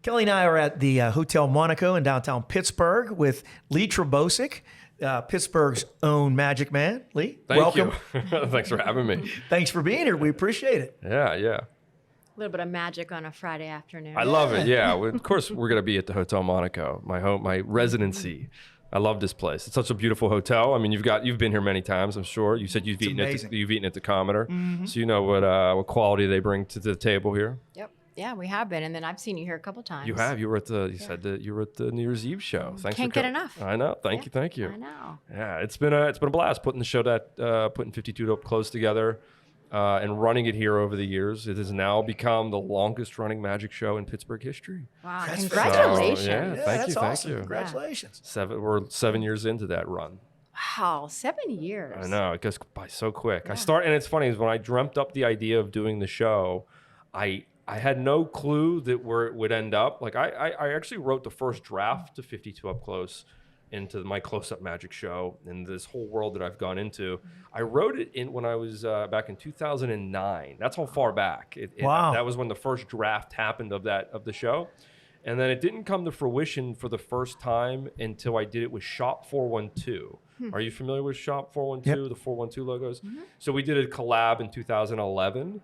Kelly and I are at the Hotel Monaco in downtown Pittsburgh with Lee Terbosic, Pittsburgh's own magic man. Lee, welcome. Thank you. Thanks for having me. Thanks for being here. We appreciate it. Yeah. A little bit of magic on a Friday afternoon. I love it. Yeah. Well, of course, we're going to be at the Hotel Monaco, my residency. I love this place. It's such a beautiful hotel. I mean, you've been here many times, I'm sure. You said you've eaten at the Commodore, so you know what quality they bring to the table here. Yep. Yeah, we have been, and then I've seen you here a couple times. You have. You were at the. You said that you were at the New Year's Eve show. Thanks. Can't get enough. I know. Thank you. I know. Yeah, it's been a blast putting the show putting 52 Up Close together, and running it here over the years. It has now become the longest running magic show in Pittsburgh history. Wow! Congratulations. So, yeah, thank you. Awesome. Thank you. Congratulations. We're 7 years into that run. Wow, 7 years. I know, it goes by so quick. Yeah. And it's funny, is when I dreamt up the idea of doing the show, I had no clue that where it would end up. Like I actually wrote the first draft to 52 Up Close into my close-up magic show and this whole world that I've gone into. I wrote it in when I was back in 2009. That's how far back. Wow. That was when the first draft happened of the show. And then it didn't come to fruition for the first time until I did it with Shop 412. Are you familiar with Shop 412, Yep. the 412 logos? So we did a collab in 2011.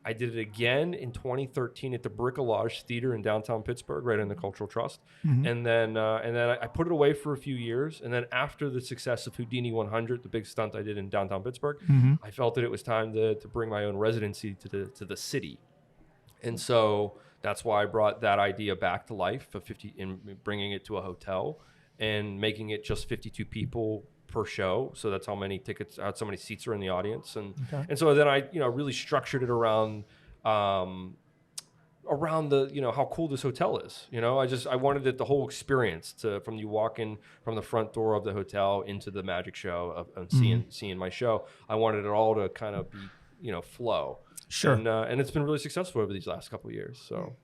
I did it again in 2013 at the Bricolage Theater in downtown Pittsburgh, right in the Cultural Trust. And then I put it away for a few years. And then after the success of Houdini 100, the big stunt I did in downtown Pittsburgh, I felt that it was time to bring my own residency to the city. And so that's why I brought that idea back to life of bringing it to a hotel and making it just 52 people per show. So that's how many seats are in the audience. And so then I, really structured it around the, how cool this hotel is. I wanted it, the whole experience from you walk in from the front door of the hotel into the magic show of seeing my show. I wanted it all to kind of be, flow. Sure. And it's been really successful over these last couple of years. So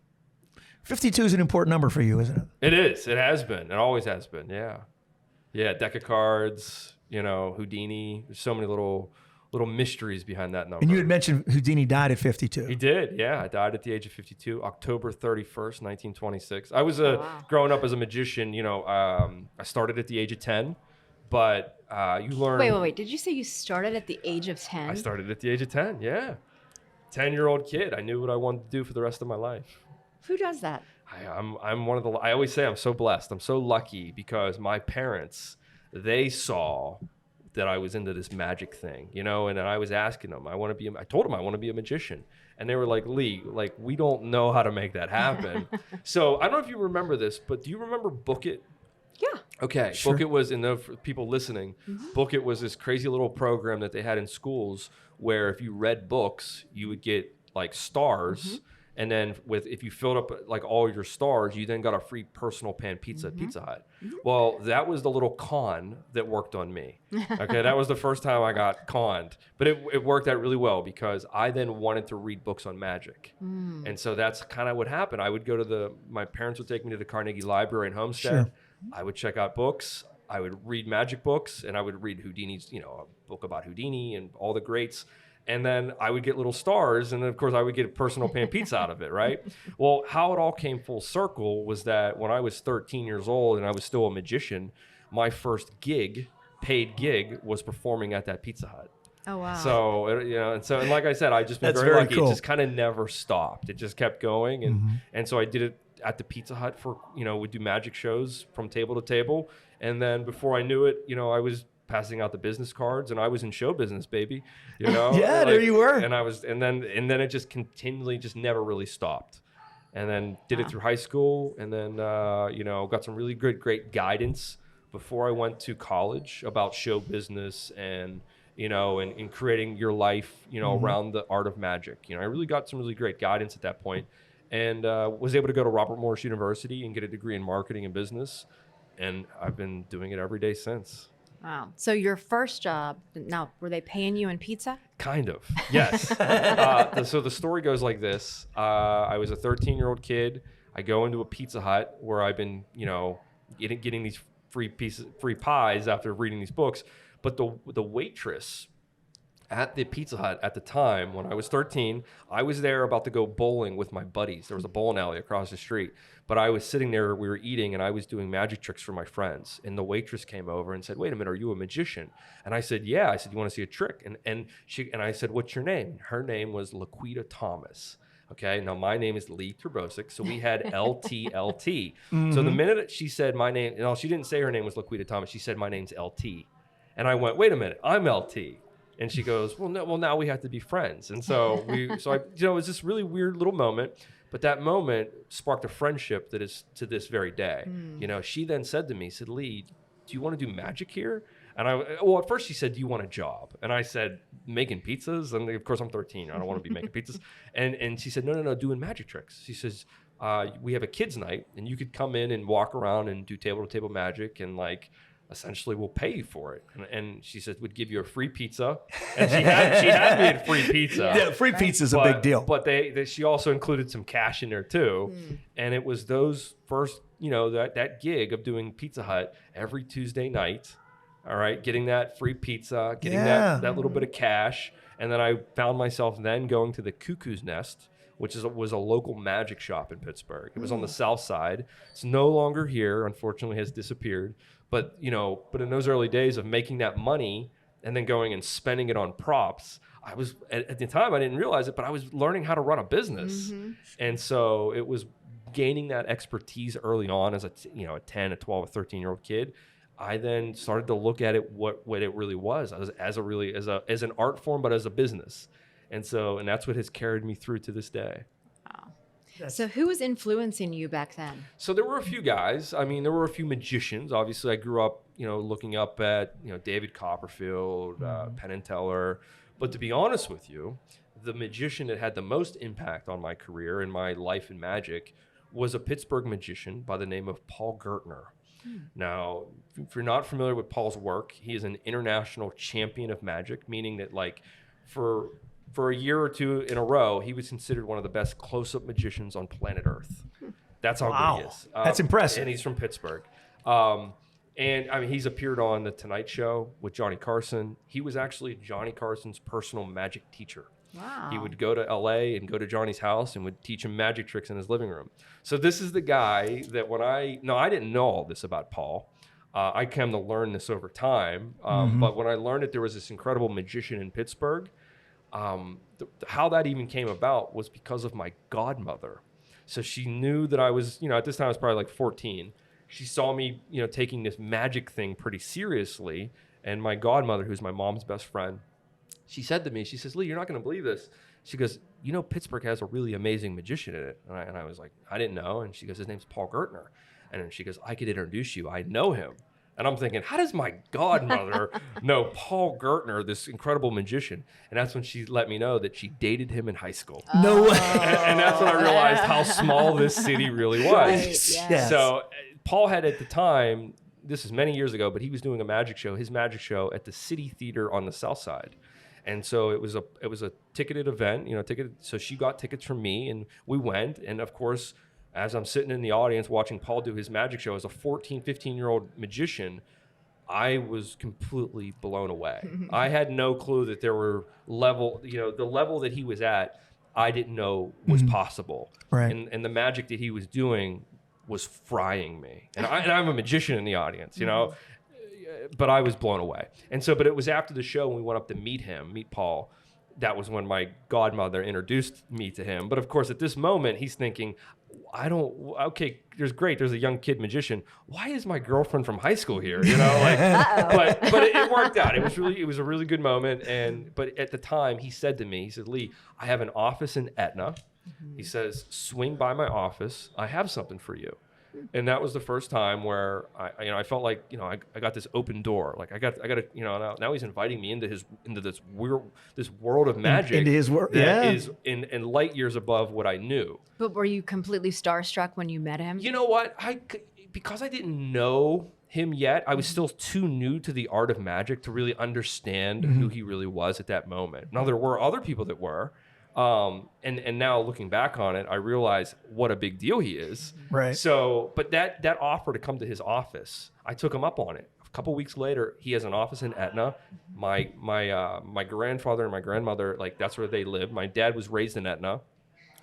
52 is an important number for you, isn't it? it is. It has been. It always has been. Yeah. Yeah. Deck of cards, Houdini. There's so many little mysteries behind that number. And you had mentioned Houdini died at 52. He did. Yeah. I died at the age of 52, October 31st, 1926. I was growing up as a magician, I started at the age of 10, but you learn. Wait. Did you say you started at the age of 10? I started at the age of 10. Yeah. 10-year-old kid. I knew what I wanted to do for the rest of my life. Who does that? I'm one of the. I always say I'm so blessed. I'm so lucky because my parents, they saw that I was into this magic thing, and I was asking them. I told them I want to be a magician, and they were like, Lee, like we don't know how to make that happen. So I don't know if you remember this, but do you remember Book It? Yeah. Okay. Sure. Book It was, for people listening, Book It was this crazy little program that they had in schools where if you read books, you would get like stars. And then if you filled up like all your stars, you then got a free personal pan pizza at Pizza Hut. Well, that was the little con that worked on me. Okay. That was the first time I got conned, but it worked out really well because I then wanted to read books on magic. And so that's kind of what happened. I would go my parents would take me to the Carnegie Library in Homestead. Sure. I would check out books. I would read magic books, and I would read Houdini's, a book about Houdini and all the greats. And then I would get little stars, and then of course I would get a personal pan pizza out of it, right? Well, how it all came full circle was that when I was 13 years old and I was still a magician, my first paid gig, was performing at that Pizza Hut. Oh, wow. So, and like I said, I just been very lucky. Cool. It just kind of never stopped. It just kept going. And so I did it at the Pizza Hut for, we'd do magic shows from table to table. And then before I knew it, I was passing out the business cards, and I was in show business, baby. Yeah, there you were. And then it just continually just never really stopped. And then did it through high school, and then got some really great guidance before I went to college about show business and and creating your life around the art of magic. I really got some really great guidance at that point, and was able to go to Robert Morris University and get a degree in marketing and business, and I've been doing it every day since. Wow. So your first job, now, were they paying you in pizza? Kind of, yes. So the story goes like this. I was a 13-year-old kid. I go into a Pizza Hut where I've been, getting these free pies after reading these books. But the waitress at the Pizza Hut at the time when I was 13. I was there about to go bowling with my buddies. There was a bowling alley across the street, but I was sitting there, we were eating, and I was doing magic tricks for my friends. And the waitress came over and said, "Wait a minute, are you a magician?" And I said, "Yeah." I said, "You want to see a trick?" And I said, "What's your name?" Her name was Laquita Thomas. Okay, now my name is Lee Terbosic, so we had LTLT. So the minute that she said my name, no, she didn't say her name was Laquita Thomas. She said my name's LT, and I went, "Wait a minute, I'm LT." And she goes, "Well, no, well now we have to be friends." And so it was this really weird little moment, but that moment sparked a friendship that is to this very day. She then said to me, said, "Lee, do you want to do magic here?" And at first she said, "Do you want a job?" And I said, "Making pizzas?" And of course I'm 13. I don't want to be making pizzas. And she said, no, doing magic tricks. She says, "We have a kids night and you could come in and walk around and do table to table magic and essentially we'll pay you for it." And she said, "We'd give you a free pizza." And she had me at free pizza. Yeah, free pizza is a big deal. But she also included some cash in there too. And it was those first, that gig of doing Pizza Hut every Tuesday night. All right, getting that free pizza, getting that little bit of cash. And then I found myself then going to the Cuckoo's Nest, which was a local magic shop in Pittsburgh. It was on the south side. It's no longer here, unfortunately has disappeared. But in those early days of making that money and then going and spending it on props, I was at the time I didn't realize it, but I was learning how to run a business. And so it was gaining that expertise early on as a 10, a 12, a 13-year-old kid. I then started to look at it what it really was as an art form, but as a business. And that's what has carried me through to this day. Wow. So who was influencing you back then? So there were a few guys. I mean, there were a few magicians. Obviously, I grew up, looking up at, David Copperfield, Penn and Teller. But to be honest with you, the magician that had the most impact on my career and my life in magic was a Pittsburgh magician by the name of Paul Gertner. Now, if you're not familiar with Paul's work, he is an international champion of magic, meaning that for a year or two in a row, he was considered one of the best close-up magicians on planet Earth. That's how good he is. That's impressive. And he's from Pittsburgh. And I mean, he's appeared on The Tonight Show with Johnny Carson. He was actually Johnny Carson's personal magic teacher. Wow. He would go to LA and go to Johnny's house and would teach him magic tricks in his living room. So this is the guy that I didn't know all this about Paul. I came to learn this over time. But when I learned that there was this incredible magician in Pittsburgh, how that even came about was because of my godmother. So she knew that I was, at this time I was probably 14. She saw me, taking this magic thing pretty seriously. And my godmother, who's my mom's best friend, she said to me, she says, "Lee, you're not going to believe this." She goes, "Pittsburgh has a really amazing magician in it." And I was like, "I didn't know." And she goes, "His name's Paul Gertner." And then she goes, "I could introduce you. I know him." And I'm thinking, how does my godmother know Paul Gertner, this incredible magician? And that's when she let me know that she dated him in high school. No way. And that's when I realized how small this city really was. Right, yes. So Paul had at the time, this is many years ago, but he was doing his magic show at the City Theater on the South Side. And so it was a ticketed event, so she got tickets from me and we went. And of course, as I'm sitting in the audience watching Paul do his magic show as a 14, 15-year-old magician, I was completely blown away. I had no clue that there were the level that he was at, I didn't know was possible. Right. And the magic that he was doing was frying me. And I'm a magician in the audience, but I was blown away. But it was after the show when we went up to meet Paul, that was when my godmother introduced me to him. But of course, at this moment, he's thinking, there's a young kid magician. Why is my girlfriend from high school here? But it worked out. It was a really good moment. But at the time, he said to me, he said, "Lee, I have an office in Etna." He says, "Swing by my office. I have something for you." And that was the first time where I felt like, I got this open door. Like I got to, now he's inviting me into this world of magic. Into his world, that is in light years above what I knew. But were you completely starstruck when you met him? You know what? Because I didn't know him yet, I was still too new to the art of magic to really understand who he really was at that moment. Now there were other people that were. And now looking back on it, I realize what a big deal he is. Right. So, but that offer to come to his office, I took him up on it. Of couple weeks later, he has an office in Etna. My grandfather and my grandmother, like that's where they lived. My dad was raised in Etna.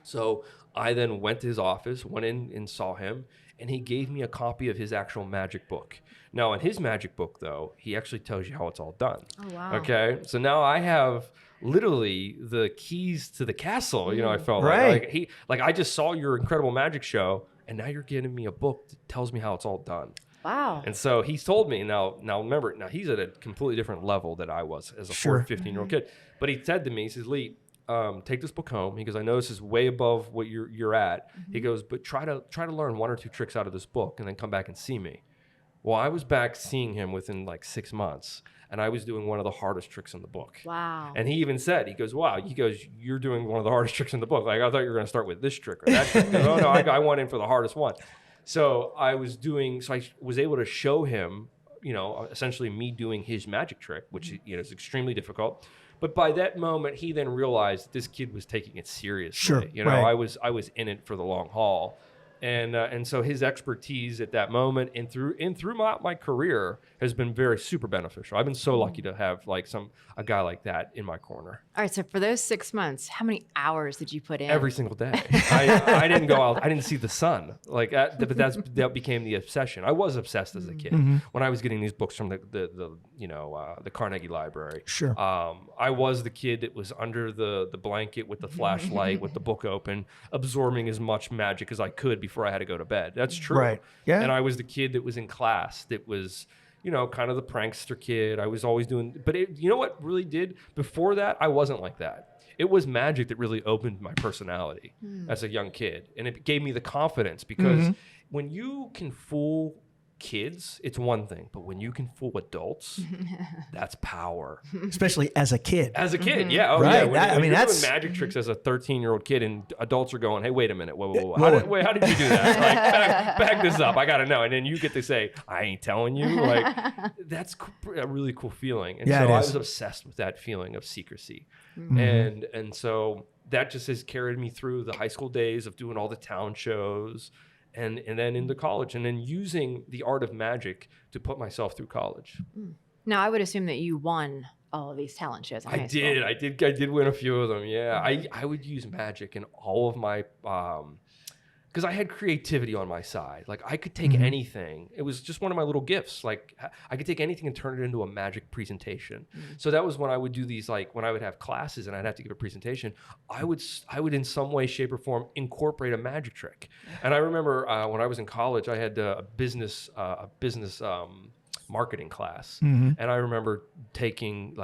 So I then went to his office, went in and saw him, and he gave me a copy of his actual magic book. Now, in his magic book, though, he actually tells you how it's all done. Oh, wow. Okay? So now I have literally the keys to the castle, I felt Right. like I just saw your incredible magic show, and now you're giving me a book that tells me how it's all done. Wow. And so he's told me, now remember, he's at a completely different level that I was as a 15-year-old kid. But he said to me, he says, Lee, take this book home. He goes, I know this is way above what you're at. He goes, but try to learn 1 or 2 tricks out of this book and then come back and see me. Well, I was back seeing him within like 6 months, and I was doing one of the hardest tricks in the book. Wow. And he even said, he goes, wow, you're doing one of the hardest tricks in the book. Like, I thought you were going to start with this trick or that trick. He goes, oh, no, I went in for the hardest one. So I was able to show him, essentially me doing his magic trick, which, is extremely difficult. But by that moment, he then realized that this kid was taking it seriously. Sure, right. I was in it for the long haul. And so his expertise at that moment and through my career has been very super beneficial. I've been so lucky to have a guy like that in my corner. All right. So for those 6 months, how many hours did you put in? Every single day. I didn't go out. I didn't see the sun. But that became the obsession. I was obsessed as a kid when I was getting these books from the Carnegie Library. Sure. I was the kid that was under the blanket with the flashlight with the book open, absorbing as much magic as I could before I had to go to bed. That's true. Right. Yeah. And I was the kid that was in class that was, kind of the prankster kid. I was always doing, but you know what really did? Before that, I wasn't like that. It was magic that really opened my personality as a young kid. And it gave me the confidence because when you can fool kids, it's one thing, but when you can fool adults, that's power. Especially as a kid. As a kid, yeah. Oh, right. Yeah. When you're that's doing magic tricks as a 13-year-old kid, and adults are going, "Hey, wait a minute, whoa. How did you do that? Like, back this up. I gotta know." And then you get to say, "I ain't telling you." Like, that's a really cool feeling. And so I was obsessed with that feeling of secrecy, and so that just has carried me through the high school days of doing all the town shows. And then into college, and then using the art of magic to put myself through college. Now, I would assume that you won all of these talent shows in high school. I did win a few of them. Yeah, I would use magic in all of my because I had creativity on my side. Like I could take anything. It was just one of my little gifts. Like I could take anything and turn it into a magic presentation. So that was when I would do these, like when I would have classes and I'd have to give a presentation, I would in some way, shape or form incorporate a magic trick. And I remember when I was in college, I had a business marketing class. And I remember taking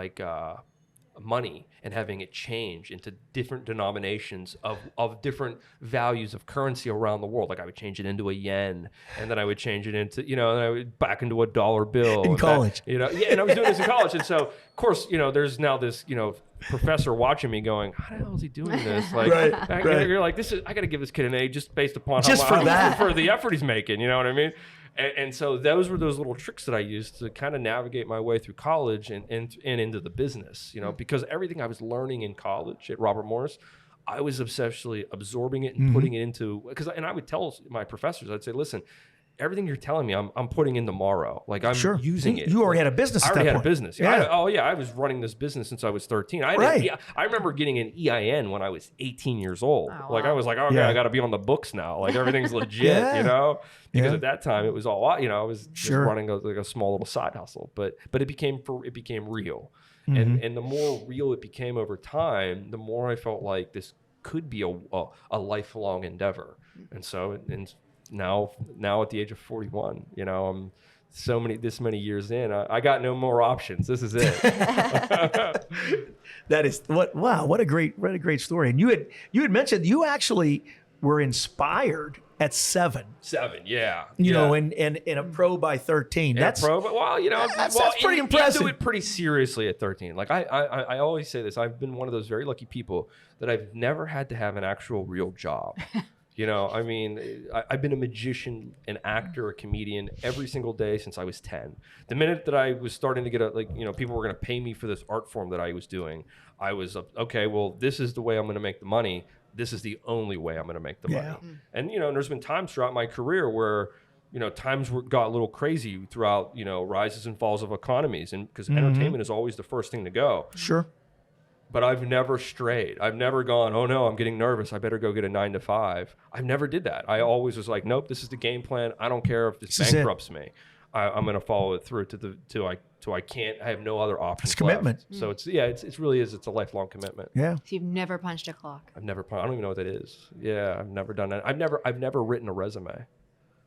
money and having it change into different denominations of different values of currency around the world. Like I would change it into a yen, and then I would change it into, and I would back into a dollar bill. In college. And I was doing this in college. And so, of course, there's now this, professor watching me going, how the hell is he doing this? Like, right. You're like, I got to give this kid an A just based upon for the effort he's making. You know what I mean? And so those were those little tricks that I used to kind of navigate my way through college and into the business, because everything I was learning in college at Robert Morris, I was obsessively absorbing it and putting it into, and I would tell my professors, I'd say, listen, everything you're telling me, I'm putting in tomorrow. Like I'm using it. You already had a business. I already had a business. Yeah. I was running this business since I was 13. I remember getting an EIN when I was 18 years old. Oh, like wow. I was like, okay, I got to be on the books now. Like everything's legit, because at that time it was all, I was just running a small little side hustle, but it became real. And the more real it became over time, the more I felt like this could be a lifelong endeavor. And so, now at the age of 41, I'm this many years in, I got no more options. This is it. That is what a great story. And you had mentioned you actually were inspired at 7. 7, yeah. And a pro by 13. That's pretty impressive. I do it pretty seriously at 13. Like I always say this, I've been one of those very lucky people that I've never had to have an actual real job. I've been a magician, an actor, a comedian every single day since I was 10. The minute that I was starting to get people were going to pay me for this art form that I was doing, I was, okay, well, this is the way I'm going to make the money. This is the only way I'm going to make the money. And, there's been times throughout my career where times got a little crazy throughout, rises and falls of economies, and because entertainment is always the first thing to go. Sure. But I've never strayed. I've never gone, oh no, I'm getting nervous, I better go get a 9 to 5. I've never did that. I always was like, nope, this is the game plan. I don't care if this bankrupts me. I'm going to follow it through till I can't. I have no other options. It's commitment. Left. So it's really it's a lifelong commitment. Yeah. So you've never punched a clock? I don't even know what that is. Yeah, I've never done that. I've never written a resume.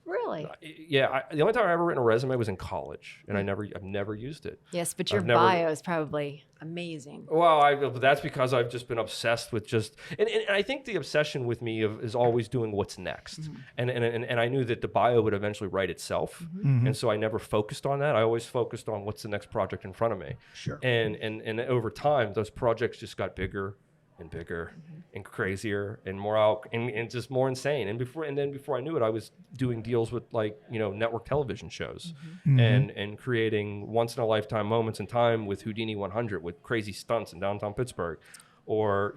Really? Yeah, the only time I've ever written a resume was in college, and I've never used it. Yes, but your bio is probably amazing. Well, that's because I've just been obsessed with and I think the obsession with me is always doing what's next. And I knew that the bio would eventually write itself, and so I never focused on that. I always focused on what's the next project in front of me. Sure. And over time, those projects just got bigger and bigger and crazier and more out and just more insane. And then before I knew it, I was doing deals with network television shows and creating once in a lifetime moments in time with Houdini 100 with crazy stunts in downtown Pittsburgh, or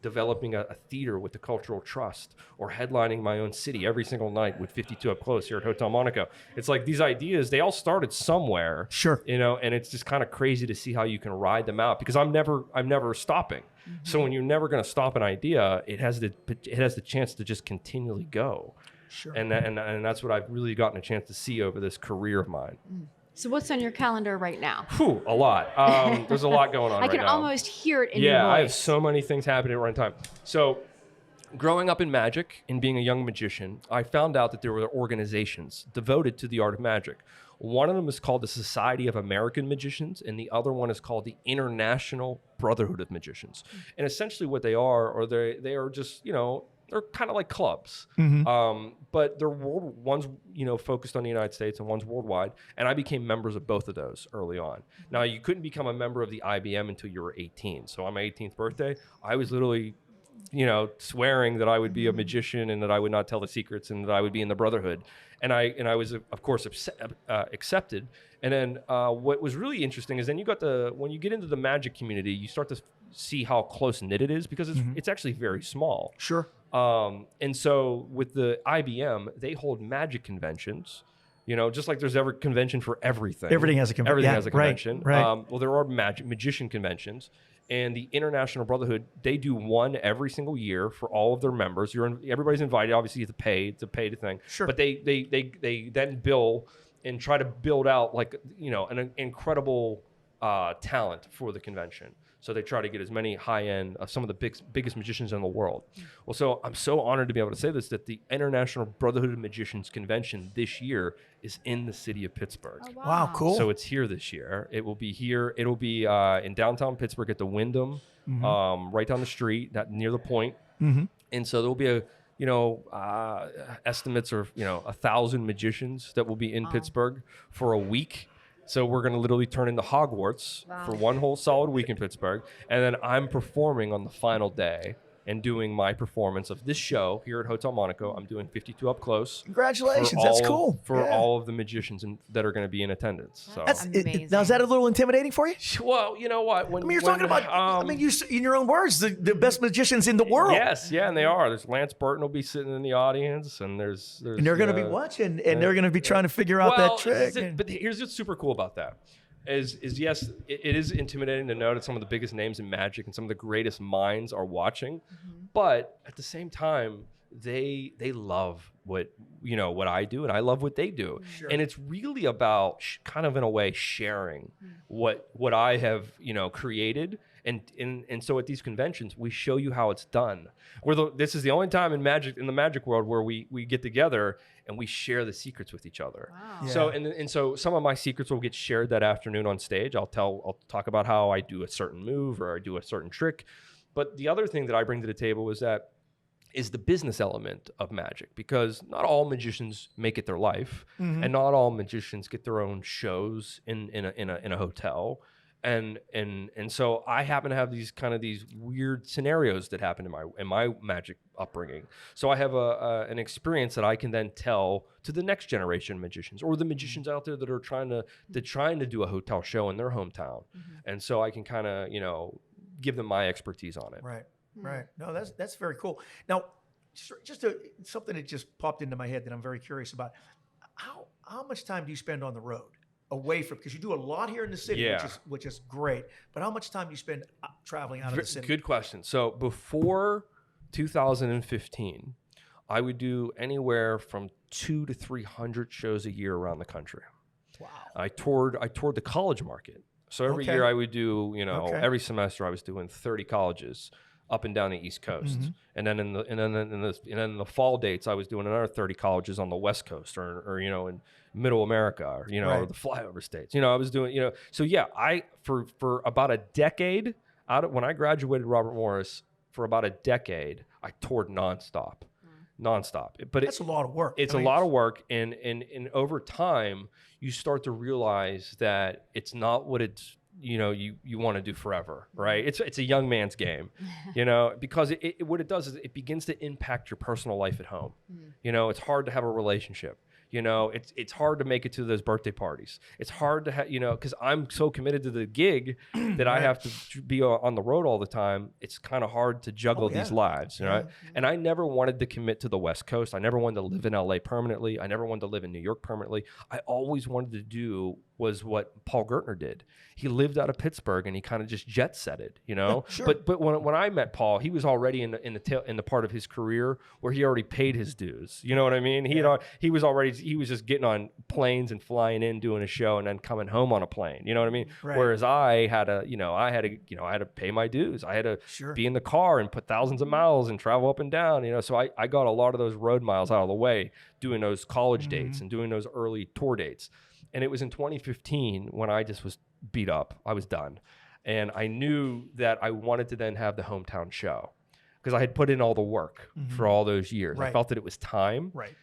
developing a theater with the Cultural Trust, or headlining my own city every single night with 52 Up Close here at Hotel Monaco. It's like these ideas, they all started somewhere. Sure. And it's just kind of crazy to see how you can ride them out, because I'm never stopping. So when you're never going to stop an idea, it has the chance to just continually go. Sure. And that's what I've really gotten a chance to see over this career of mine. So what's on your calendar right now? A lot. There's a lot going on right now. I can almost hear it in your voice. Yeah, I have so many things happening at one time. So growing up in magic and being a young magician, I found out that there were organizations devoted to the art of magic. One of them is called the Society of American Magicians, and the other one is called the International Brotherhood of Magicians. And essentially what they are they are just, they're kind of like clubs, but they're one's focused on the United States and one's worldwide. And I became members of both of those early on. Now, you couldn't become a member of the IBM until you were 18. So on my 18th birthday, I was literally, swearing that I would be a magician and that I would not tell the secrets and that I would be in the Brotherhood. And I was of course accepted. And then what was really interesting is then when you get into the magic community, you start to see how close knit it is, because it's actually very small. Sure. And so with the IBM, they hold magic conventions, just like there's every convention for everything. Everything has a convention. Everything has a convention. Right. Well, there are magician conventions, and the International Brotherhood, they do one every single year for all of their members. Everybody's invited. Obviously, you have to pay. It's a paid thing. Sure. But they then bill and try to build out an incredible talent for the convention. So they try to get as many high-end, some of the biggest magicians in the world. Well, so I'm so honored to be able to say this, that the International Brotherhood of Magicians Convention this year is in the city of Pittsburgh. Oh, Wow, cool. So it's here this year. It will be here. It'll be in downtown Pittsburgh at the Wyndham, right down the street, near the point. And so there'll be estimates are 1,000 magicians that will be in Pittsburgh for a week. So we're going to literally turn into Hogwarts for one whole solid week in Pittsburgh. And then I'm performing on the final day and doing my performance of this show here at Hotel Monaco. I'm doing 52 Up Close. Congratulations. That's cool. For all of the magicians that are going to be in attendance. So. That's amazing. Now, is that a little intimidating for you? Well, you know what? You're talking about, you in your own words, the best magicians in the world. Yes, yeah, and they are. There's Lance Burton will be sitting in the audience, and there's and they're going to be watching, and they're going to be trying to figure out that trick. But here's what's super cool about that. Is yes, it is intimidating to know that some of the biggest names in magic and some of the greatest minds are watching, but at the same time, they love what I do, and I love what they do, and it's really about kind of in a way sharing what I have created, and so at these conventions we show you how it's done. This is the only time in the magic world where we get together and we share the secrets with each other. Wow. Yeah. So and so some of my secrets will get shared that afternoon on stage. I'll talk about how I do a certain move or I do a certain trick. But the other thing that I bring to the table is the business element of magic, because not all magicians make it their life, and not all magicians get their own shows in a hotel. And so I happen to have these weird scenarios that happen in my magic upbringing. So I have an experience that I can then tell to the next generation of magicians, or the magicians out there that are trying to do a hotel show in their hometown. And so I can kind of give them my expertise on it. Right. Right. No, that's very cool. Now, just something that just popped into my head that I'm very curious about. how much time do you spend on the road away from, because you do a lot here in the city, Yeah. which is great, but how much time do you spend traveling out of the city? Good question. So before 2015, I would do anywhere from 200 to 300 shows a year around the country. Wow. I toured the college market. So every year I would do, every semester I was doing 30 colleges up and down the East Coast. And then in the fall dates, I was doing another 30 colleges on the West Coast or in Middle America, or, Right. the flyover states. I was doing, so yeah, for about a decade when I graduated Robert Morris, for about a decade, I toured nonstop. But That's a lot of work. It's a lot of work, and over time you start to realize that it's not what it's you want to do forever, right? It's a young man's game, because what it does is it begins to impact your personal life at home. It's hard to have a relationship. It's hard to make it to those birthday parties. It's hard to have, because I'm so committed to the gig that I have to be on the road all the time. It's kind of hard to juggle these lives, right? And I never wanted to commit to the West Coast. I never wanted to live in LA permanently. I never wanted to live in New York permanently. I always wanted to do was what Paul Gertner did. He lived out of Pittsburgh and he kind of just jet setted, Sure. But when I met Paul, he was already in the part of his career where he already paid his dues. You know what I mean? He was just getting on planes and flying in, doing a show, and then coming home on a plane. You know what I mean? Right. Whereas I had to pay my dues. I had to be in the car and put thousands of miles and travel up and down. So I got a lot of those road miles out of the way, doing those college dates and doing those early tour dates. And it was in 2015 when I just was beat up. I was done. And I knew that I wanted to then have the hometown show because I had put in all the work for all those years. Right. I felt that it was time. Right.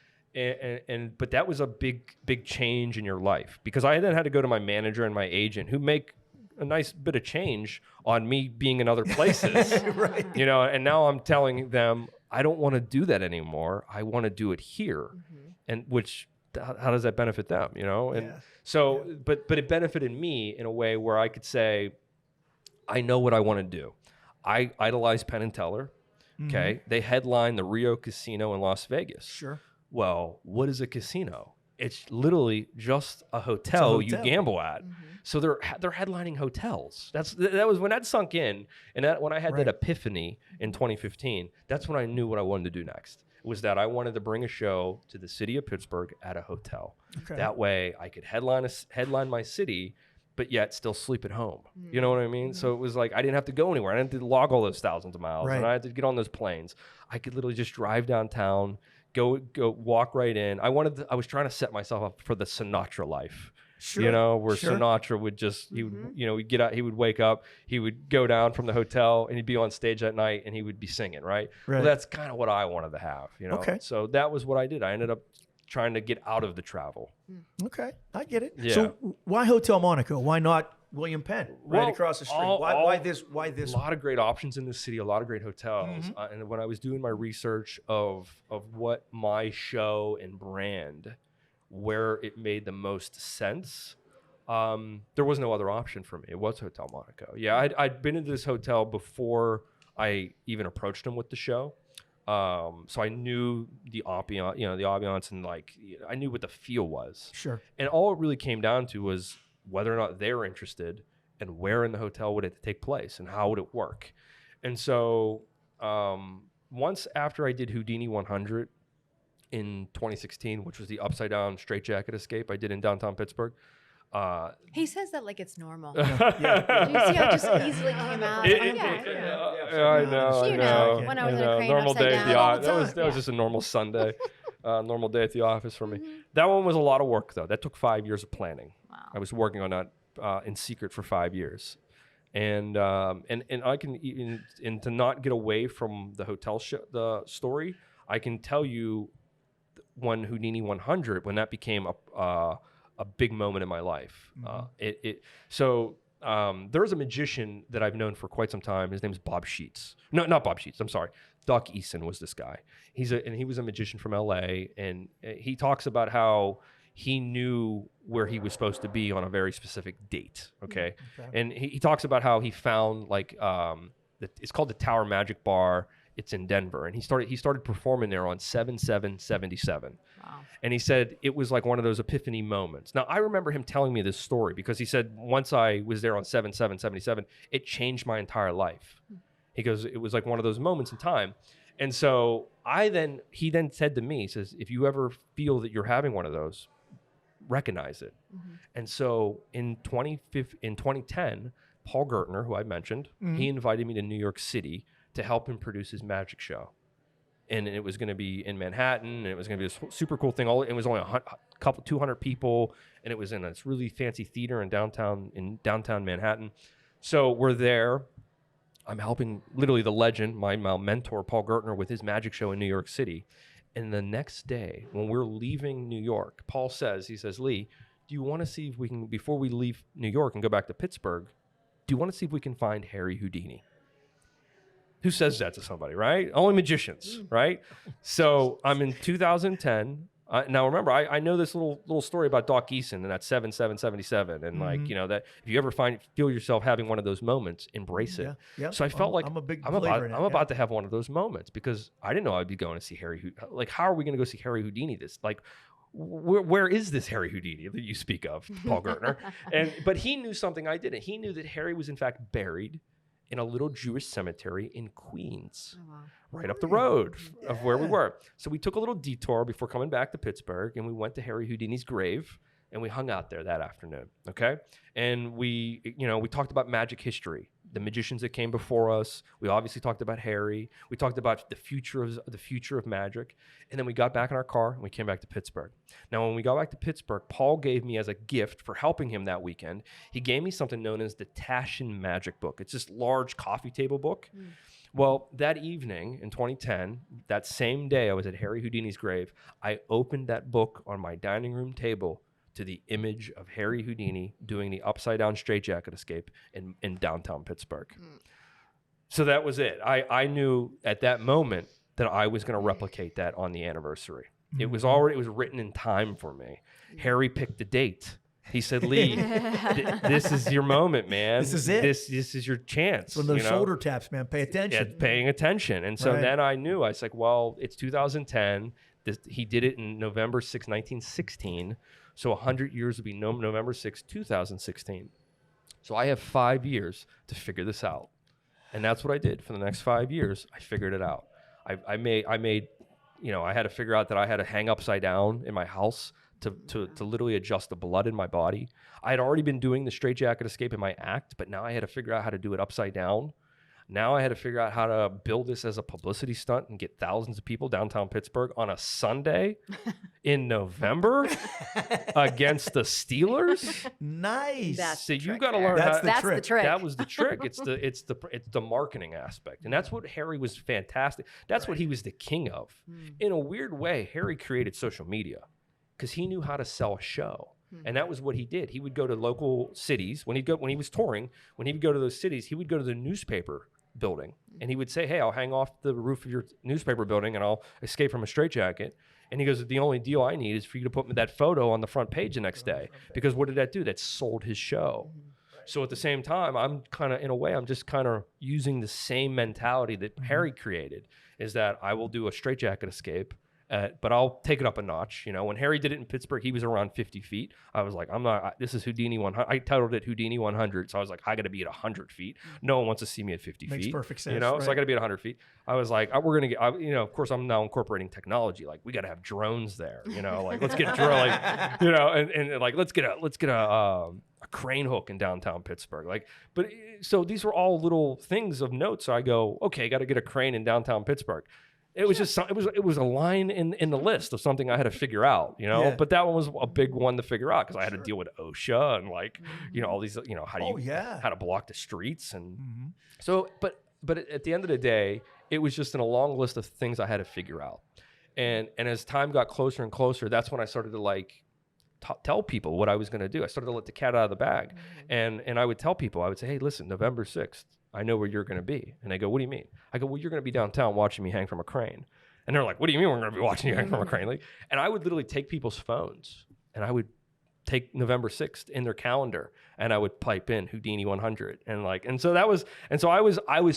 But that was a big change in your life, because I then had to go to my manager and my agent, who make a nice bit of change on me being in other places. Right. And now I'm telling them, I don't want to do that anymore. I want to do it here. And how does that benefit them, And so, but it benefited me in a way where I could say, I know what I want to do. I idolize Penn and Teller. Okay. They headline the Rio Casino in Las Vegas. Sure. Well, what is a casino? It's literally just a hotel you gamble at. So they're headlining hotels. That was when that sunk in, and when I had that epiphany in 2015. That's when I knew what I wanted to do next. Was that I wanted to bring a show to the city of Pittsburgh at a hotel. Okay. That way I could headline my city, but yet still sleep at home. You know what I mean? So it was like I didn't have to go anywhere. I didn't have to log all those thousands of miles, and I had to get on those planes. I could literally just drive downtown, go walk right in. I was trying to set myself up for the Sinatra life. Sure. Where Sinatra would just, he would, he'd get out, he would wake up, he would go down from the hotel, and he'd be on stage that night, and he would be singing, right? Well, that's kind of what I wanted to have, Okay. So that was what I did. I ended up trying to get out of the travel. Okay, I get it. Yeah. So why Hotel Monaco? Why not William Penn right across the street? Why this? A lot of great options in the city, a lot of great hotels. And when I was doing my research of what my show and brand, where it made the most sense, there was no other option for me. It was Hotel Monaco. Yeah, I'd been into this hotel before I even approached them with the show. So I knew the ambiance, and I knew what the feel was. Sure. And all it really came down to was whether or not they were interested, and where in the hotel would it take place, and how would it work. And so once after I did Houdini 100 in 2016, which was the upside down straitjacket escape I did in downtown Pittsburgh. He says that like it's normal. Yeah. Do you see how it just easily came out? I know. When I was in a crane normal upside day at the down. office. That was just a normal Sunday, normal day at the office for me. That one was a lot of work though. That took 5 years of planning. Wow. I was working on that in secret for 5 years, and I can and to not get away from the hotel the story, I can tell you when Houdini 100, when that became a big moment in my life. There's a magician that I've known for quite some time. His name is Bob Sheets. No, not Bob Sheets. I'm sorry. Doc Eason was this guy. He was a magician from LA, and he talks about how he knew where he was supposed to be on a very specific date. Okay. And he talks about how he found it's called the Tower Magic Bar It's in Denver. And he started performing there on 7/7/77. Wow. And he said it was like one of those epiphany moments. Now, I remember him telling me this story because he said once I was there on 7/7/77, it changed my entire life. He goes, it was like one of those moments in time. And so he then said to me, he says, if you ever feel that you're having one of those, recognize it. And so in 2010, Paul Gertner, who I mentioned, he invited me to New York City to help him produce his magic show. And it was going to be in Manhattan, and it was going to be this super cool thing. It was only a couple, 200 people, and it was in this really fancy theater in downtown Manhattan. So we're there. I'm helping literally the legend, my mentor, Paul Gertner, with his magic show in New York City. And the next day, when we're leaving New York, Paul says, Lee, do you want to see if we can, before we leave New York and go back to Pittsburgh, do you want to see if we can find Harry Houdini? Who says that to somebody, right? Only magicians, right? So I'm in 2010. Now remember, I know this little story about Doc Geeson and that 7/7/77, and like that if you ever feel yourself having one of those moments, embrace it. Yeah. So I felt like I'm a big believer in it. I'm about to have one of those moments because I didn't know I'd be going to see like, how are we going to go see Harry Houdini? Where is this Harry Houdini that you speak of, Paul Gertner? But he knew something I didn't. He knew that Harry was in fact buried in a little Jewish cemetery in Queens, right up the road of where we were. So we took a little detour before coming back to Pittsburgh, and we went to Harry Houdini's grave, and we hung out there that afternoon, okay? And we talked about magic history, the magicians that came before us. We obviously talked about Harry. We talked about the future of magic. And then we got back in our car, and we came back to Pittsburgh. Now, when we got back to Pittsburgh, Paul gave me, as a gift for helping him that weekend, he gave me something known as the Taschen Magic Book. It's this large coffee table book. Well, that evening in 2010, that same day I was at Harry Houdini's grave, I opened that book on my dining room table to the image of Harry Houdini doing the upside-down straitjacket escape in downtown Pittsburgh. So that was it. I knew at that moment that I was going to replicate that on the anniversary. It was written in time for me. Harry picked the date. He said, Lee, this is your moment, man. This is it. This is your chance. So those shoulder taps, man. Pay attention. Yeah, paying attention. And so then I knew. I was like, well, it's 2010. He did it in November 6, 1916. So 100 years would be November 6, 2016. So I have 5 years to figure this out. And that's what I did. For the next 5 years, I figured it out. I had to figure out that I had to hang upside down in my house to literally adjust the blood in my body. I had already been doing the straitjacket escape in my act, but now I had to figure out how to do it upside down. Now I had to figure out how to build this as a publicity stunt and get thousands of people downtown Pittsburgh on a Sunday in November against the Steelers. Nice. So you got to learn. That's the trick. That was the trick. It's the marketing aspect, and that's what Harry was fantastic. That's what he was the king of. In a weird way, Harry created social media because he knew how to sell a show. And that was what he did. He would go to local cities when he was touring. When he would go to those cities, he would go to the newspaper building and he would say, hey, I'll hang off the roof of your newspaper building and I'll escape from a straitjacket. And he goes, the only deal I need is for you to put that photo on the front page the next day. Because what did that do? That sold his show. So at the same time, I'm just kind of using the same mentality that Harry created, is that I will do a straitjacket escape. But I'll take it up a notch. When Harry did it in Pittsburgh, he was around 50 feet. I was like, this is Houdini 100. I titled it Houdini 100. So I was like, I got to be at 100 feet. No one wants to see me at 50 feet. Makes perfect sense. So I got to be at 100 feet. I was like, we're going to get, of course, I'm now incorporating technology. Like, we got to have drones there, like, let's get a drone, and like, let's get a crane hook in downtown Pittsburgh. So these were all little things of note. So I go, okay, got to get a crane in downtown Pittsburgh. It was just it was a line in the list of something I had to figure out, Yeah. But that one was a big one to figure out because I had to deal with OSHA and all these how to block the streets and so. But at the end of the day, it was just in a long list of things I had to figure out. And as time got closer and closer, that's when I started to tell people what I was going to do. I started to let the cat out of the bag, and I would tell people, I would say, hey, listen, November 6th. I know where you're going to be. And they go, what do you mean? I go, well, you're going to be downtown watching me hang from a crane. And they're like, what do you mean we're going to be watching you hang from a crane? And I would literally take people's phones and I would take November 6th in their calendar, and I would pipe in Houdini 100, and so I was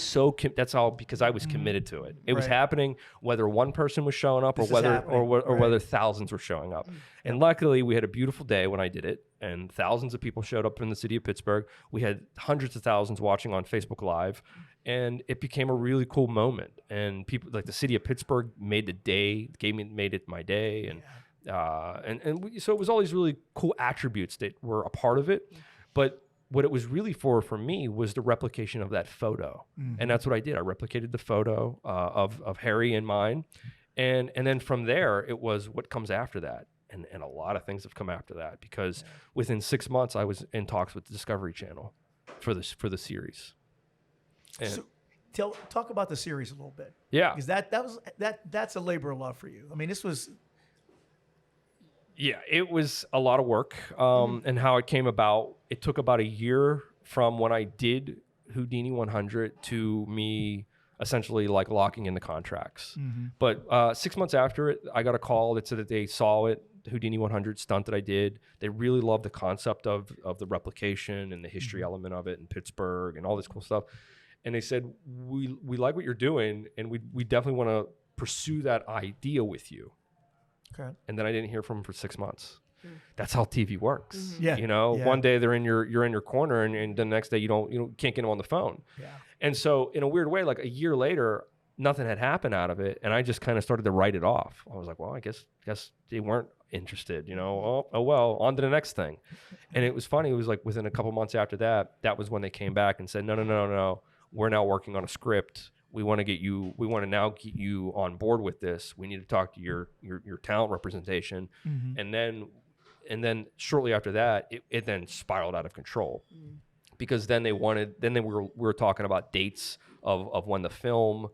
so that's all because I was committed to it. It was happening whether one person was showing up or whether thousands were showing up. And luckily, we had a beautiful day when I did it, and thousands of people showed up in the city of Pittsburgh. We had hundreds of thousands watching on Facebook Live, and it became a really cool moment. And people like the city of Pittsburgh made the day, made it my day, so it was all these really cool attributes that were a part of it. But what it was really for me was the replication of that photo, and that's what I did. I replicated the photo of Harry and mine, and then from there it was what comes after that. And a lot of things have come after that because within 6 months I was in talks with the Discovery Channel for the series. And so talk about the series a little bit. Yeah, because that's a labor of love for you. I mean, this was. Yeah, it was a lot of work, and how it came about. It took about a year from when I did Houdini 100 to me essentially like locking in the contracts. But 6 months after it, I got a call that said that they saw it, the Houdini 100 stunt that I did. They really loved the concept of the replication and the history element of it in Pittsburgh and all this cool stuff. And they said, we like what you're doing, and we definitely want to pursue that idea with you. Okay. And then I didn't hear from them for 6 months. That's how TV works. Yeah. You know, one day you're in your corner, and the next day you can't get them on the phone. Yeah. And so in a weird way, like a year later, nothing had happened out of it, and I just kind of started to write it off. I was like, well, I guess they weren't interested. You know, oh well, on to the next thing. And it was funny. It was like within a couple months after that was when they came back and said, no, we're now working on a script. We want to now get you on board with this. We need to talk to your talent representation. And then shortly after that, it then spiraled out of control because then we were talking about dates of when the film,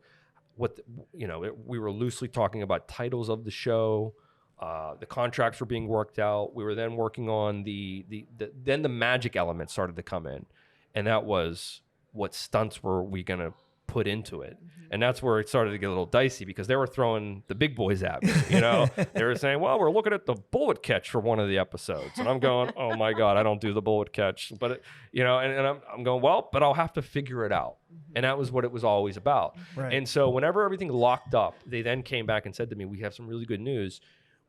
we were loosely talking about titles of the show. The contracts were being worked out. We were then working on then the magic element started to come in, and that was what stunts were we going to put into it. And that's where it started to get a little dicey because they were throwing the big boys at me. They were saying, well, we're looking at the bullet catch for one of the episodes. And I'm going, oh my God, I don't do the bullet catch. But, and I'm going, well, but I'll have to figure it out. And that was what it was always about. Right. And so whenever everything locked up, they then came back and said to me, we have some really good news.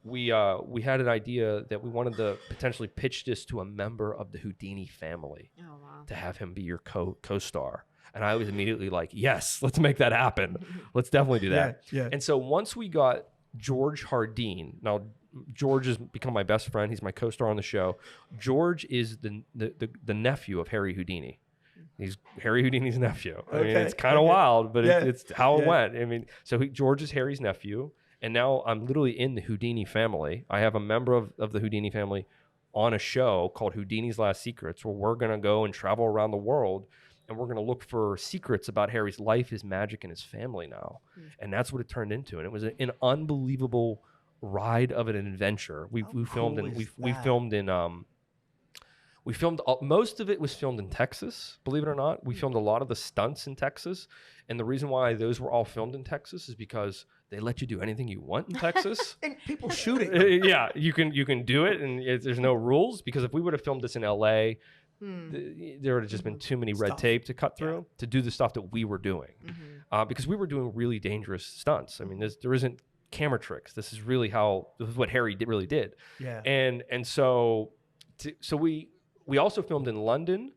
We had an idea that we wanted to potentially pitch this to a member of the Houdini family to have him be your co-star. And I was immediately like, yes, let's make that happen. Let's definitely do that. Yeah. And so once we got George Hardeen, now George has become my best friend. He's my co-star on the show. George is the nephew of Harry Houdini. He's Harry Houdini's nephew. I mean, it's kind of wild, but it's how it went. I mean, so George is Harry's nephew. And now I'm literally in the Houdini family. I have a member of the Houdini family on a show called Houdini's Last Secrets, where we're going to go and travel around the world. And we're going to look for secrets about Harry's life, his magic, and his family now. And that's what it turned into. And it was an unbelievable ride of an adventure. We filmed most of it was filmed in Texas, believe it or not. We filmed a lot of the stunts in Texas. And the reason why those were all filmed in Texas is because they let you do anything you want in Texas. And people shooting. Yeah, you can do it, and there's no rules. Because if we would have filmed this in LA, there would have just been too many red tape to cut through to do the stuff that we were doing, because we were doing really dangerous stunts. I mean, there isn't camera tricks. This is what Harry really did. Yeah. And so we also filmed in London.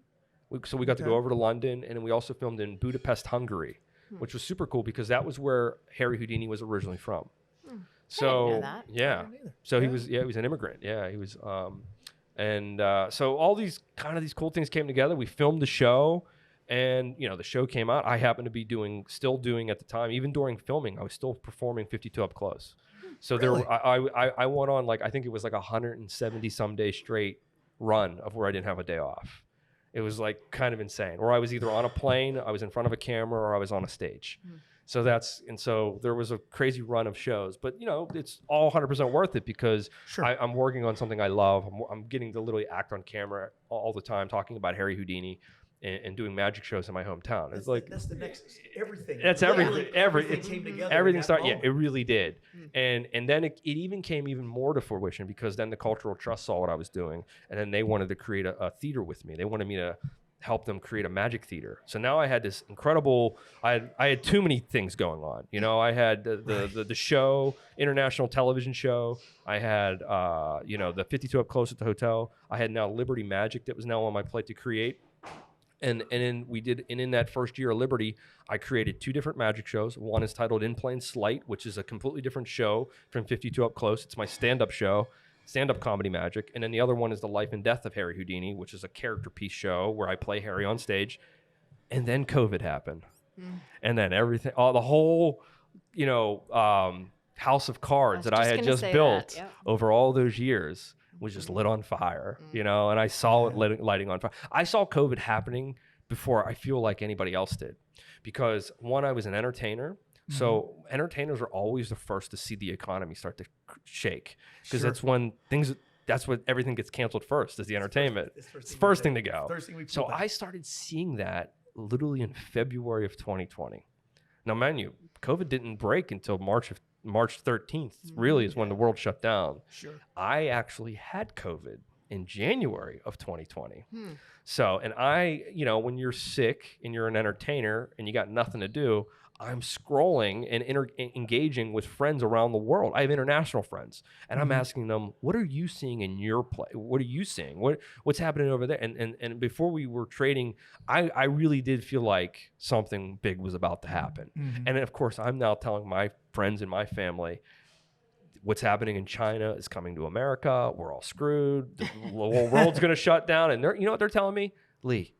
So we got to go over to London, and we also filmed in Budapest, Hungary, which was super cool because that was where Harry Houdini was originally from. So I didn't know that. yeah, so he was an immigrant. Yeah, he was. So all these cool things came together. We filmed the show, and the show came out. I happened to be still doing at the time, even during filming, I was still performing 52 Up Close. So really? I went on I think it was 170 some days straight run of where I didn't have a day off. It was kind of insane. Or I was either on a plane, I was in front of a camera, or I was on a stage. So there was a crazy run of shows, but it's all 100% worth it because I'm working on something I love. I'm getting to literally act on camera all the time, talking about Harry Houdini, and doing magic shows in my hometown. It's like that's the next everything. That's everything. Everything came together. Everything in that started. Yeah, moment. it really did. And then it even came even more to fruition because then the Cultural Trust saw what I was doing, and then they wanted to create a theater with me. They wanted me to help them create a magic theater. So now I had this incredible. I had too many things going on. You know, I had the show, international television show. I had the 52 Up Close at the hotel. I had now Liberty Magic that was now on my plate to create. And in that first year of Liberty, I created 2 different magic shows. One is titled In Plain Sleight, which is a completely different show from 52 Up Close. It's my stand-up show, stand-up comedy magic. And then the other one is The Life and Death of Harry Houdini, which is a character piece show where I play Harry on stage. And then COVID happened. And then everything, the whole, house of cards that I had just built over all those years was just lit on fire, and I saw it lighting on fire. I saw COVID happening before I feel like anybody else did because one, I was an entertainer. So entertainers are always the first to see the economy start to shake because that's when that's what everything gets canceled first is the entertainment. It's the first thing to go. So I started seeing that literally in February of 2020. Now, mind you, COVID didn't break until March 13th really is when the world shut down. Sure. I actually had COVID in January of 2020. So, and I, when you're sick and you're an entertainer and you got nothing to do, I'm scrolling and engaging with friends around the world. I have international friends, and I'm asking them, "What are you seeing in your play? What are you seeing? What's happening over there?" And before we were trading, I really did feel like something big was about to happen. And of course, I'm now telling my friends and my family, what's happening in China is coming to America. We're all screwed. The whole world's going to shut down. And you know what they're telling me? Lee,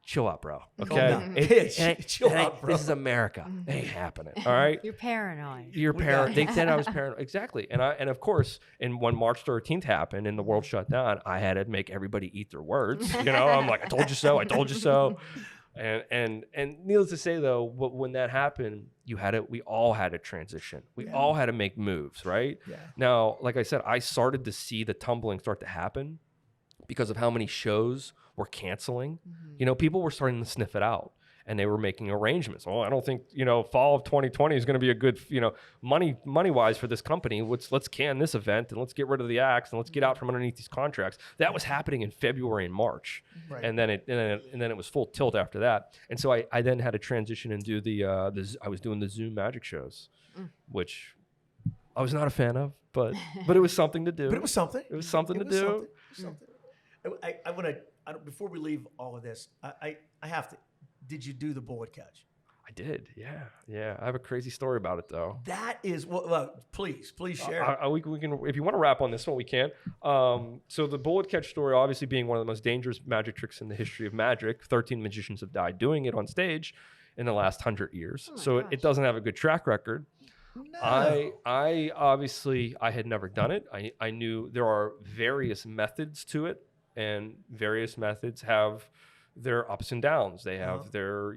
chill out, bro. Okay? Chill out, bro. This is America. It ain't happening. All right? You're paranoid. They said I was paranoid. Exactly. And of course, when March 13th happened and the world shut down, I had to make everybody eat their words. I'm like, I told you so. I told you so. And needless to say, though, when that happened, we all had to transition. We all had to make moves, right? Yeah. Now, like I said, I started to see the tumbling start to happen because of how many shows were canceling. People were starting to sniff it out and they were making arrangements. Oh, I don't think, fall of 2020 is going to be a good, money wise for this company. Let's can this event and let's get rid of the acts and let's get out from underneath these contracts. That was happening in February and March. Right. And then it was full tilt after that. And so I then had to transition and do I was doing the Zoom magic shows, which I was not a fan of, but it was something to do. But it was something. It was something to do. Something. I want to, before we leave all of this, I have to, did you do the bullet catch? I did. Yeah. I have a crazy story about it though. That is please share. We can, if you want to wrap on this one, we can. So the bullet catch story, obviously being one of the most dangerous magic tricks in the history of magic. 13 magicians have died doing it on stage in the last 100 years. So it doesn't have a good track record. No. I obviously had never done it. I knew there are various methods to it, and various methods have their ups and downs. They have their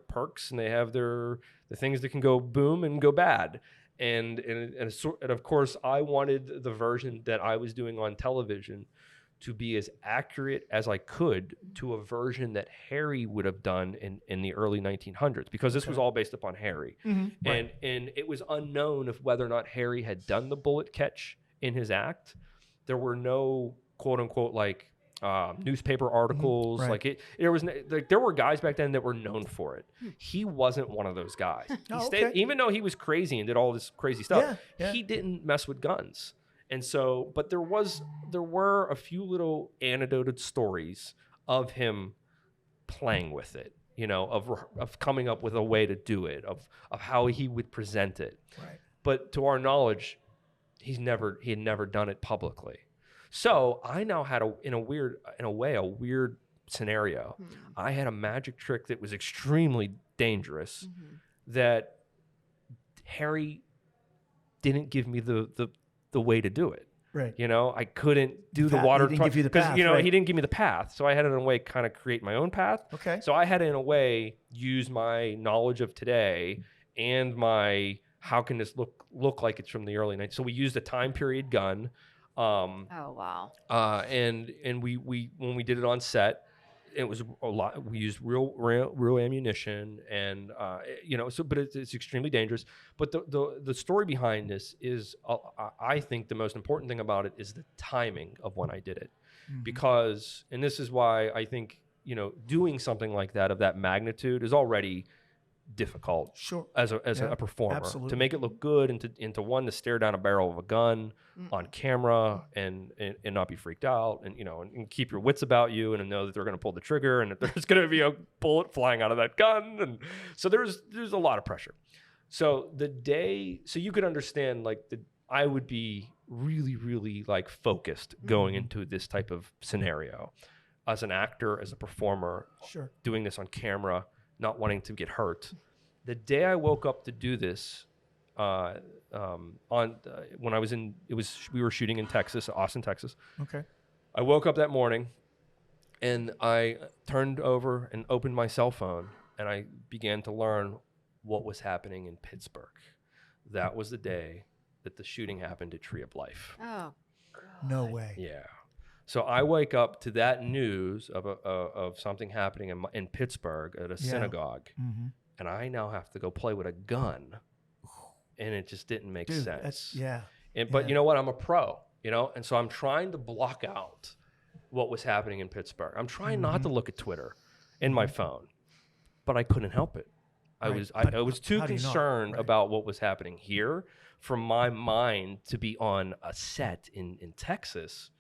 perks, and they have the things that can go boom and go bad. And of course, I wanted the version that I was doing on television to be as accurate as I could to a version that Harry would have done in the early 1900s, because this was all based upon Harry. And it was unknown of whether or not Harry had done the bullet catch in his act. There were no quote unquote newspaper articles. Right. There were guys back then that were known for it. He wasn't one of those guys. Even though he was crazy and did all this crazy stuff, he didn't mess with guns. And so, but there were a few little anecdoted stories of him playing with it, of coming up with a way to do it, of how he would present it. Right. But to our knowledge, he had never done it publicly. So I now had in a weird scenario. I had a magic trick that was extremely dangerous that Harry didn't give me the way to do it. Right. I couldn't do the water. He didn't give you the path. He didn't give me the path. So I had to, in a way, kind of create my own path. Okay. So I had to, in a way, use my knowledge of today and my, how can this look like it's from the early 90s. So we used a time period gun. Oh, wow. And we when we did it on set, it was a lot. We used real ammunition, and but it's extremely dangerous. But the story behind this is, I think the most important thing about it is the timing of when I did it, because, and this is why I think doing something like that of that magnitude is already difficult. Sure. As a performer, absolutely. to make it look good, and to stare down a barrel of a gun on camera and not be freaked out, and keep your wits about you, and know that they're going to pull the trigger, and that there's going to be a bullet flying out of that gun, and so there's a lot of pressure. So you could understand, like, I would be really, really, like, focused going into this type of scenario as an actor, as a performer, Sure. doing this on camera, not wanting to get hurt. The day I woke up to do this, when I was we were shooting in Texas, Austin, Texas. Okay. I woke up that morning, and I turned over and opened my cell phone, and I began to learn what was happening in Pittsburgh. That was the day that the shooting happened at Tree of Life. Oh, No way. Yeah. So I wake up to that news of something happening in Pittsburgh at a synagogue, and I now have to go play with a gun, and it just didn't make sense. But you know what? I'm a pro, and so I'm trying to block out what was happening in Pittsburgh. I'm trying not to look at Twitter in my phone, but I couldn't help it. I was too concerned about what was happening here for my mind to be on a set in Texas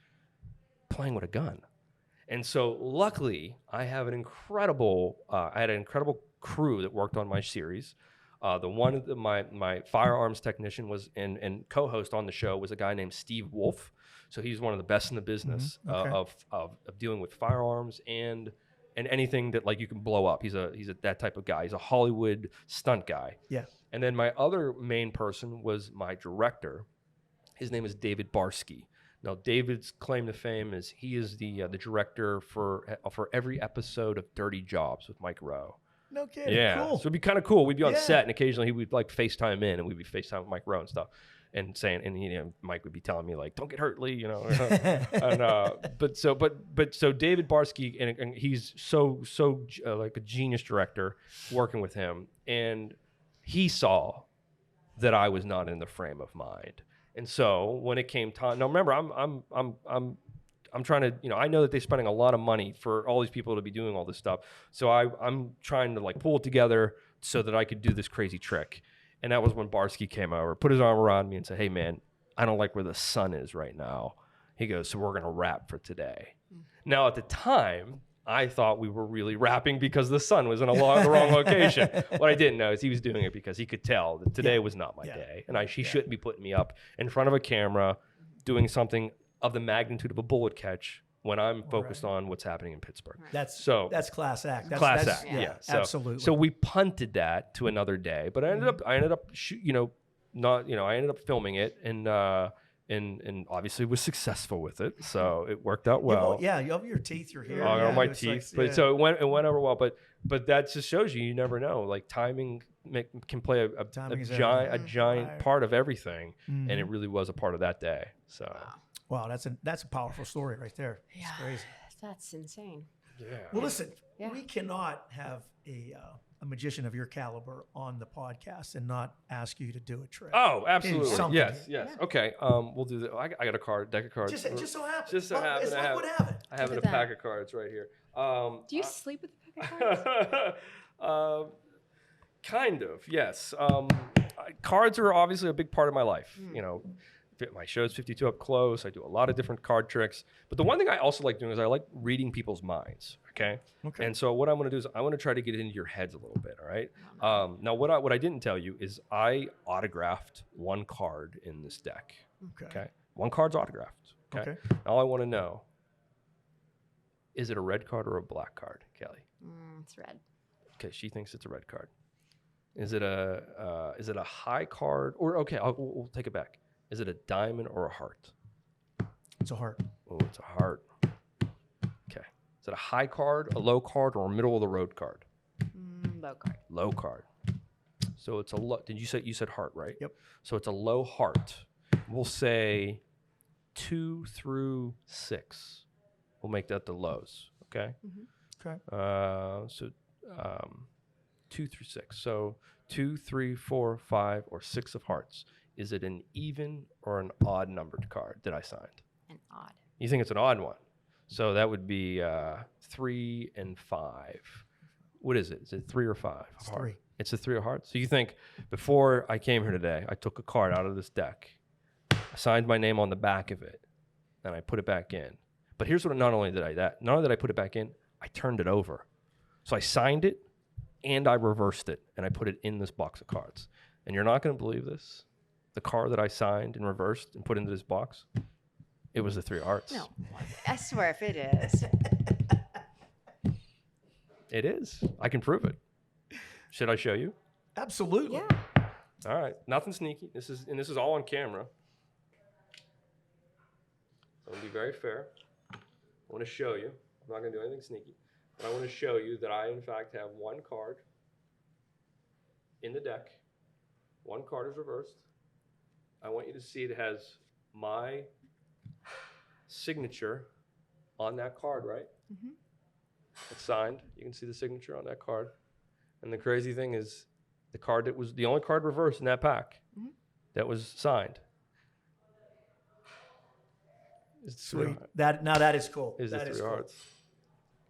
playing with a gun. And so luckily I have an incredible crew that worked on my series. My firearms technician was and co-host on the show was a guy named Steve Wolf. So he's one of the best in the business of dealing with firearms and anything that, like, you can blow up. He's that type of guy. He's a Hollywood stunt guy. Yeah. And then my other main person was my director. His name is David Barsky. Now, David's claim to fame is he is the director for every episode of Dirty Jobs with Mike Rowe. No kidding. Yeah. Cool. So it'd be kind of cool. We'd be on set, and occasionally he would, like, FaceTime in, and we'd be FaceTime with Mike Rowe and stuff, and saying, and Mike would be telling me, like, "Don't get hurt, Lee," So David Barsky, and he's so like a genius director working with him, and he saw that I was not in the frame of mind. And so when it came time, now remember, I'm trying to, I know that they're spending a lot of money for all these people to be doing all this stuff. So I'm trying to, like, pull it together so that I could do this crazy trick. And that was when Barsky came over, put his arm around me and said, "Hey man, I don't like where the sun is right now." He goes, "So we're going to wrap for today." Now at the time, I thought we were really rapping because the sun was in the wrong location. What I didn't know is he was doing it because he could tell that today was not my day. And he shouldn't be putting me up in front of a camera doing something of the magnitude of a bullet catch when I'm focused on what's happening in Pittsburgh. That's class act. That's class act. Yeah, So, absolutely. So we punted that to another day, but I ended up I ended up filming it and obviously was successful with it. So it worked out well. You have your teeth, your hair. On my teeth. But so it went over well. But that just shows you never know. Like, timing can play a giant part of everything. And it really was a part of that day. So wow, that's a powerful story right there. Yeah, it's crazy. That's insane. yeah. Well, listen, we cannot have a magician of your caliber on the podcast and not ask you to do a trick. Oh, absolutely. Something. Yes. Okay. We'll do that. I got a deck of cards. Just so happens. Just so happens. I have a pack of cards right here. Do you sleep with a pack of cards? Kind of, yes. Cards are obviously a big part of my life. My show's 52 Up Close. I do a lot of different card tricks. But the one thing I also like doing is I like reading people's minds. Okay. And so what I'm going to do is I want to try to get into your heads a little bit. All right. Now, what I didn't tell you is I autographed one card in this deck. Okay. One card's autographed. Okay. Now I want to know, is it a red card or a black card, Kelly? It's red. Okay. She thinks it's a red card. Is it a high card or we'll take it back. Is it a diamond or a heart? It's a heart. Oh, it's a heart. Okay. Is it a high card, a low card, or a middle of the road card? Low card. Low card. So it's a low. You said heart, right? Yep. So it's a low heart. We'll say 2 through 6. We'll make that the lows. Okay. Okay. So 2 through 6. So 2, 3, 4, 5, or 6 of hearts. Is it an even or an odd numbered card that I signed? An odd. You think it's an odd one? So that would be 3 and 5. What is it? Is it 3 or 5? It's 3. It's a 3 of hearts. So you think before I came here today, I took a card out of this deck, I signed my name on the back of it, and I put it back in. But here's what, not only did I put it back in, I turned it over. So I signed it and I reversed it and I put it in this box of cards. And you're not going to believe this. The card that I signed and reversed and put into this box, it was the 3 of hearts. No, I swear if it is. It is. I can prove it. Should I show you? Absolutely. Yeah. All right. Nothing sneaky. This is all on camera. I'm going to be very fair. I want to show you. I'm not going to do anything sneaky. But I want to show you that I, in fact, have one card in the deck. One card is reversed. I want you to see it has my signature on that card, right? Mm-hmm. It's signed. You can see the signature on that card. And the crazy thing is the card that was the only card reversed in that pack that was signed. Sweet. That is cool. Is that the is 3 cool. hearts.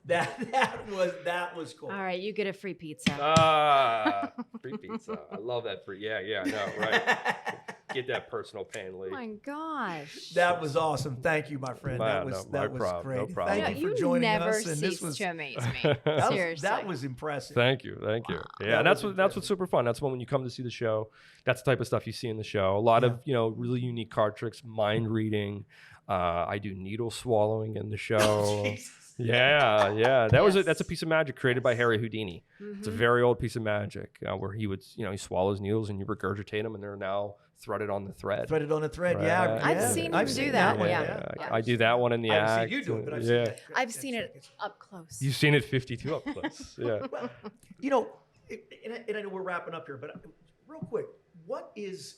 That was cool. All right, you get a free pizza. Free pizza. I love that free. Yeah, no, right. Get that personal pain, Lee. Oh my gosh. That was awesome. Thank you, my friend. Wow, that was problem, great. no problem. Thank you for you joining never us. And cease this was to amaze me. Seriously. that was impressive. Thank you. Wow. Yeah, That and that's was what's super fun. That's when you come to see the show, that's the type of stuff you see in the show. A lot of really unique card tricks, mind reading. I do needle swallowing in the show. Jesus. Yeah. That's a piece of magic created by Harry Houdini. Mm-hmm. It's a very old piece of magic where he would, he swallows needles and you regurgitate them and they're now threaded on the thread. Threaded on the thread. Right. Yeah. I've seen him do that one. Yeah. I do that one in the I haven't act. seen you do it, but I've yeah. seen it. I've seen it up close. You've seen it 52 up close. Yeah. Well, and I know we're wrapping up here, but real quick, what is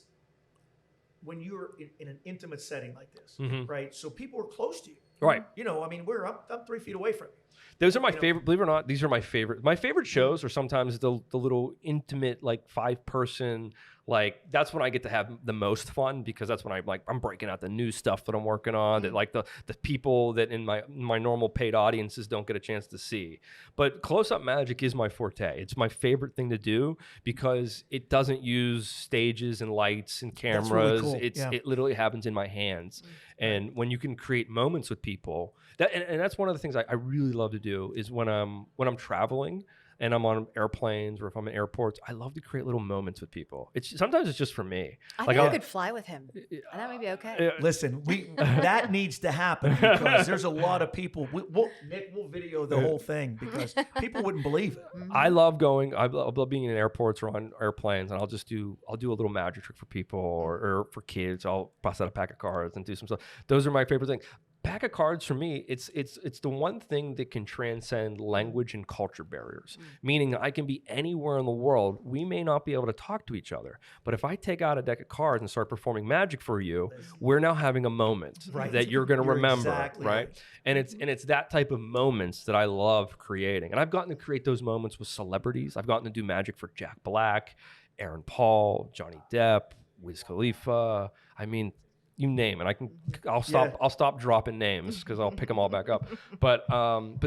when you're in an intimate setting like this, right? So people are close to you. Right. I mean, I'm 3 feet away from you. Those are my favorite. Believe it or not, these are my favorite. My favorite shows are sometimes the little intimate, like 5-person. Like that's when I get to have the most fun because that's when I'm breaking out the new stuff that I'm working on that like the people that in my normal paid audiences don't get a chance to see. But close-up magic is my forte. It's my favorite thing to do because it doesn't use stages and lights and cameras. That's really cool. It literally happens in my hands. And when you can create moments with people, and that's one of the things I really love to do is when I'm traveling and I'm on airplanes or if I'm in airports, I love to create little moments with people. Sometimes it's just for me. I think I could fly with him. That might be okay. Listen, that needs to happen because there's a lot of people. Nick, we'll video the whole thing because people wouldn't believe it. I love going. I love being in airports or on airplanes, and I'll do a little magic trick for people or for kids. I'll bust out a pack of cards and do some stuff. Those are my favorite things. Pack of cards for me, it's the one thing that can transcend language and culture barriers. Meaning I can be anywhere in the world. We may not be able to talk to each other, but if I take out a deck of cards and start performing magic for you, we're now having a moment that you're going to remember, exactly right? And it's that type of moments that I love creating. And I've gotten to create those moments with celebrities. I've gotten to do magic for Jack Black, Aaron Paul, Johnny Depp, Wiz Khalifa. I mean, you name it. I'll stop dropping names because I'll pick them all back up. But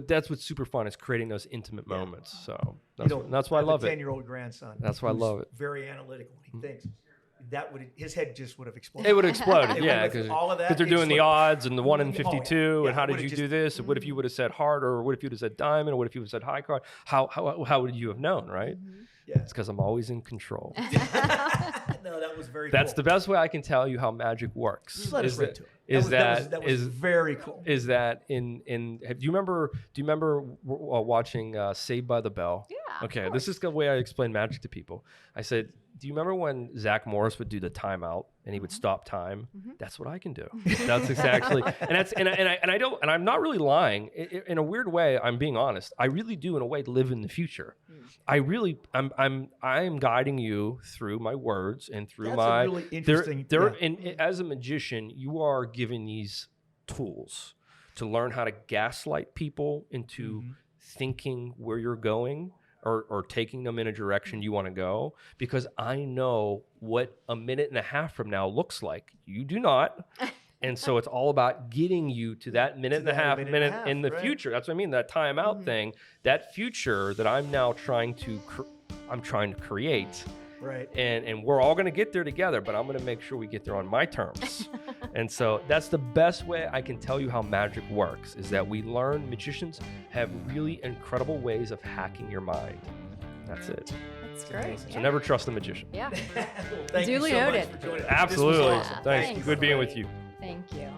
that's what's super fun is creating those intimate moments. So that's why I love it. 10-year-old grandson. That's why I love it. Very analytical. He thinks his head just would have exploded. It would have exploded, yeah, because they're doing the odds and the 1 in 52, and how did you do this? And what if you would have said heart, or what if you would have said diamond, or what if you would have said high card? How would you have known, right? Yeah. It's because I'm always in control. No, that was very That's cool. the best way I can tell you how magic works. Just let us is read that, to it. is That was very cool. Is that do you remember watching Saved by the Bell? Yeah. Okay, this is the way I explain magic to people. I said, do you remember when Zach Morris would do the timeout and he would stop time? That's what I can do. That's exactly, and I'm not really lying. In a weird way, I'm being honest. I really do, in a way, live in the future. I'm guiding you through my words and through That's my. a really interesting. As a magician, you are given these tools to learn how to gaslight people into thinking where you're going or taking them in a direction you want to go, because I know what a minute and a half from now looks like. You do not. And so it's all about getting you to that minute and a half in the future. That's what I mean, that timeout thing, that future that I'm now trying to create. Right. And we're all going to get there together, but I'm going to make sure we get there on my terms. And so that's the best way I can tell you how magic works, is that we learn magicians have really incredible ways of hacking your mind. That's it. That's great. So never trust a magician. Yeah. Thank Duly you so noted. much for joining us. Absolutely. This was awesome. Thanks. Good being with you. Thank you.